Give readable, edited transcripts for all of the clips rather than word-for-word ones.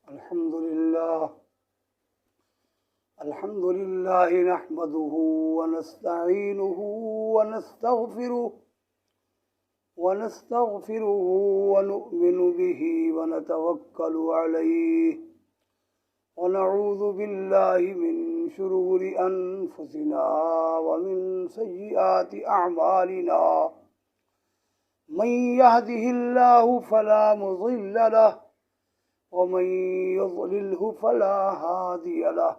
الحمد لله نحمده ونستعينه ونستغفره ونؤمن به ونتوكل عليه ونعوذ بالله من شرور أنفسنا ومن سيئات أعمالنا من يهده الله فلا مضل له ومن يضلله فلا هادي له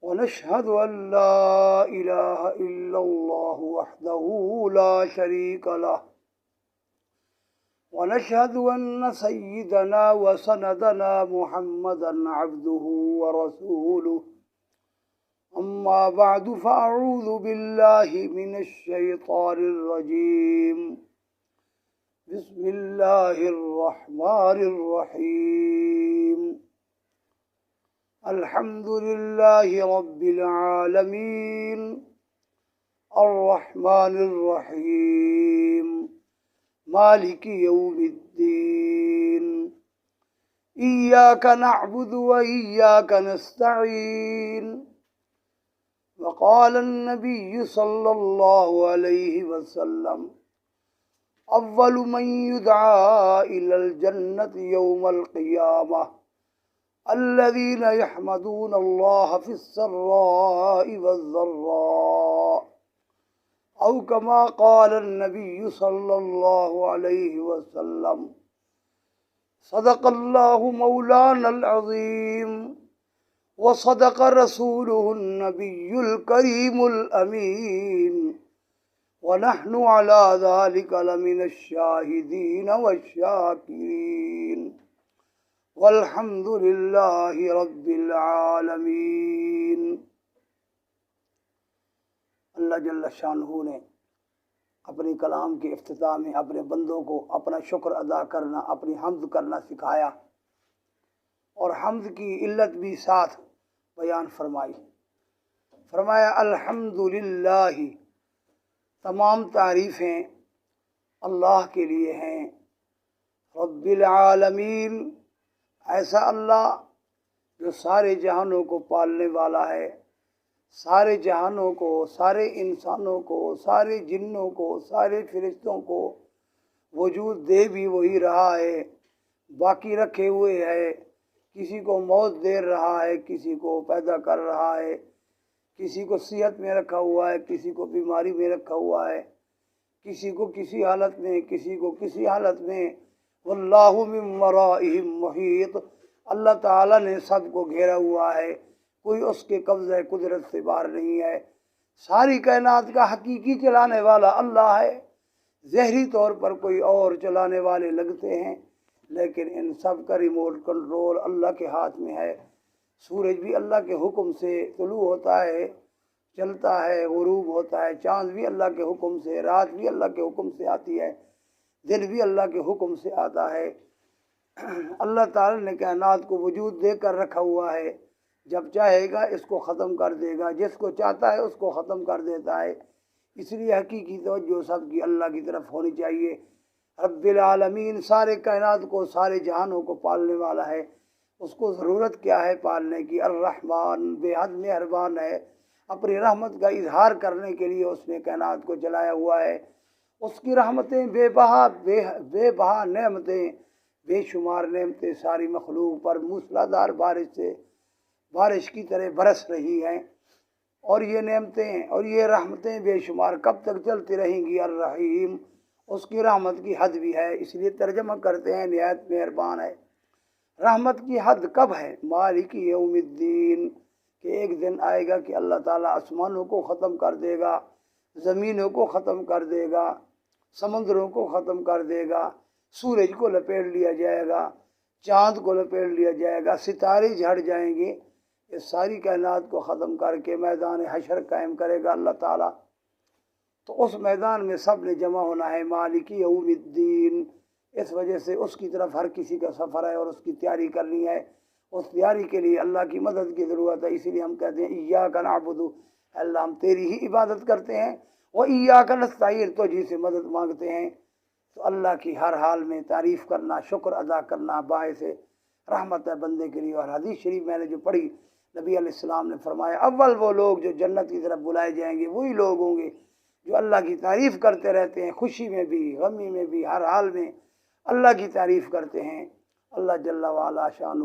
ونشهد أن لا إله إلا الله وحده لا شريك له ونشهد أن سيدنا وسندنا محمدا عبده ورسوله أما بعد فأعوذ بالله من الشيطان الرجيم بسم الله الرحمن الرحيم الحمد لله رب العالمين الرحمن الرحيم مالك يوم الدين إياك نعبد وإياك نستعين وقال النبي صلى الله عليه وسلم أول من يدعى إلى الجنة يوم القيامة الذين يحمدون الله في السراء والضراء أو كما قال النبي صلى الله عليه وسلم صدق الله مولانا العظيم وصدق رسوله النبي الكريم الأمين ونحن على ذلك لمن الشاهدين والشاكرين والحمد لله رب العالمين۔ اللہ جل شانہ نے اپنی کلام کے افتتاح میں اپنے بندوں کو اپنا شکر ادا کرنا، اپنی حمد کرنا سکھایا، اور حمد کی علت بھی ساتھ بیان فرمایا الحمدللہ، تمام تعریفیں اللہ کے لیے ہیں، رب العالمین، ایسا اللہ جو سارے جہانوں کو پالنے والا ہے، سارے جہانوں کو، سارے انسانوں کو، سارے جنوں کو، سارے فرشتوں کو وجود دے بھی وہی رہا ہے، باقی رکھے ہوئے ہے، کسی کو موت دے رہا ہے، کسی کو پیدا کر رہا ہے، کسی کو صحت میں رکھا ہوا ہے، کسی کو بیماری میں رکھا ہوا ہے، کسی کو کسی حالت میں، کسی کو کسی حالت میں، واللہ من ورائہم محیط، اللہ تعالیٰ نے سب کو گھیرا ہوا ہے، کوئی اس کے قبضہ قدرت سے باہر نہیں ہے۔ ساری کائنات کا حقیقی چلانے والا اللہ ہے، ظاہری طور پر کوئی اور چلانے والے لگتے ہیں، لیکن ان سب کا ریموٹ کنٹرول اللہ کے ہاتھ میں ہے۔ سورج بھی اللہ کے حکم سے طلوع ہوتا ہے، چلتا ہے، غروب ہوتا ہے، چاند بھی اللہ کے حکم سے، رات بھی اللہ کے حکم سے آتی ہے، دن بھی اللہ کے حکم سے آتا ہے۔ اللہ تعالی نے کائنات کو وجود دے کر رکھا ہوا ہے، جب چاہے گا اس کو ختم کر دے گا، جس کو چاہتا ہے اس کو ختم کر دیتا ہے۔ اس لیے حقیقی توجہ سب کی اللہ کی طرف ہونی چاہیے۔ رب العالمین سارے کائنات کو، سارے جہانوں کو پالنے والا ہے، اس کو ضرورت کیا ہے پالنے کی؟ الرحمن، بے حد مہربان ہے، اپنی رحمت کا اظہار کرنے کے لیے اس نے کائنات کو چلایا ہوا ہے۔ اس کی رحمتیں بے بہا نعمتیں، بے شمار نعمتیں ساری مخلوق پر موسلادھار بارش کی طرح برس رہی ہیں، اور یہ نعمتیں اور یہ رحمتیں بے شمار کب تک چلتی رہیں گی؟ الرحیم، اس کی رحمت کی حد بھی ہے، اس لیے ترجمہ کرتے ہیں نہایت مہربان ہے۔ رحمت کی حد کب ہے؟ مالک یوم الدین، کہ ایک دن آئے گا کہ اللہ تعالیٰ آسمانوں کو ختم کر دے گا، زمینوں کو ختم کر دے گا، سمندروں کو ختم کر دے گا، سورج کو لپیٹ لیا جائے گا، چاند کو لپیٹ لیا جائے گا، ستارے جھڑ جائیں گے، یہ ساری کائنات کو ختم کر کے میدان حشر قائم کرے گا اللہ تعالیٰ۔ تو اس میدان میں سب نے جمع ہونا ہے، مالک یوم الدین، اس وجہ سے اس کی طرف ہر کسی کا سفر ہے اور اس کی تیاری کرنی ہے۔ اس تیاری کے لیے اللہ کی مدد کی ضرورت ہے، اسی لیے ہم کہتے ہیں ایاک نعبد، اللہ ہم تیری ہی عبادت کرتے ہیں، وایاک نستعین، تو جی سے مدد مانگتے ہیں۔ تو اللہ کی ہر حال میں تعریف کرنا، شکر ادا کرنا باعث رحمت ہے بندے کے لیے۔ اور حدیث شریف میں نے جو پڑھی، نبی علیہ السلام نے فرمایا اول وہ لوگ جو جنت کی طرف بلائے جائیں گے وہی لوگ ہوں گے جو اللہ کی تعریف کرتے رہتے ہیں، خوشی میں بھی غمی میں بھی ہر حال میں اللہ کی تعریف کرتے ہیں۔ اللہ جل وعلا شان